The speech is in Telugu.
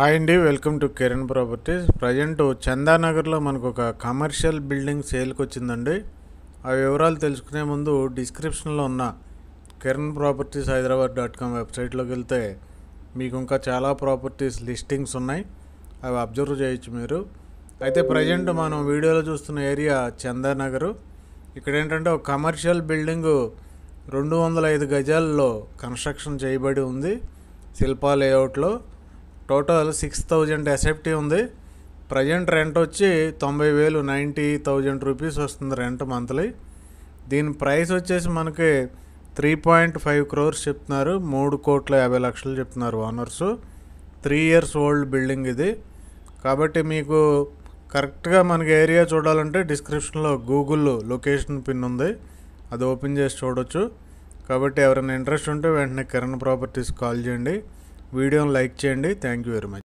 హాయ్ అండి, welcome to Kiran properties. Present చందానగర్లో మనకు ఒక కమర్షియల్ బిల్డింగ్ సేల్కి వచ్చిందండి. ఆ వివరాలు తెలుసుకునే ముందు డిస్క్రిప్షన్లో ఉన్న కిరణ్ ప్రాపర్టీస్ హైదరాబాద్.com వెబ్సైట్లోకి వెళ్తే మీకు ఇంకా చాలా ప్రాపర్టీస్ లిస్టింగ్స్ ఉన్నాయి, అవి అబ్జర్వ్ చేయొచ్చు మీరు. అయితే ప్రజెంట్ మనం వీడియోలో చూస్తున్న ఏరియా చందానగర్. ఇక్కడ ఏంటంటే ఒక కమర్షియల్ బిల్డింగు 205 గజాల్లో కన్స్ట్రక్షన్ చేయబడి ఉంది. శిల్పా లేఅవుట్లో టోటల్ 6,000 ఎస్ఎఫ్టీ ఉంది. ప్రజెంట్ రెంట్ వచ్చి 90,000 90,000 రూపీస్ వస్తుంది రెంట్ మంత్లీ. దీని ప్రైస్ వచ్చేసి మనకి 3.5 crores చెప్తున్నారు. 3,50,00,000 చెప్తున్నారు ఓనర్సు. 3 years ఓల్డ్ బిల్డింగ్ ఇది. కాబట్టి మీకు కరెక్ట్గా మనకి ఏరియా చూడాలంటే డిస్క్రిప్షన్లో గూగుల్ లొకేషన్ పిన్ ఉంది, అది ఓపెన్ చేసి చూడొచ్చు. కాబట్టి ఎవరైనా ఇంట్రెస్ట్ ఉంటే వెంటనే కిరణ్ ప్రాపర్టీస్ కాల్ చేయండి, వీడియోని లైక్ చేయండి. Thank you very much.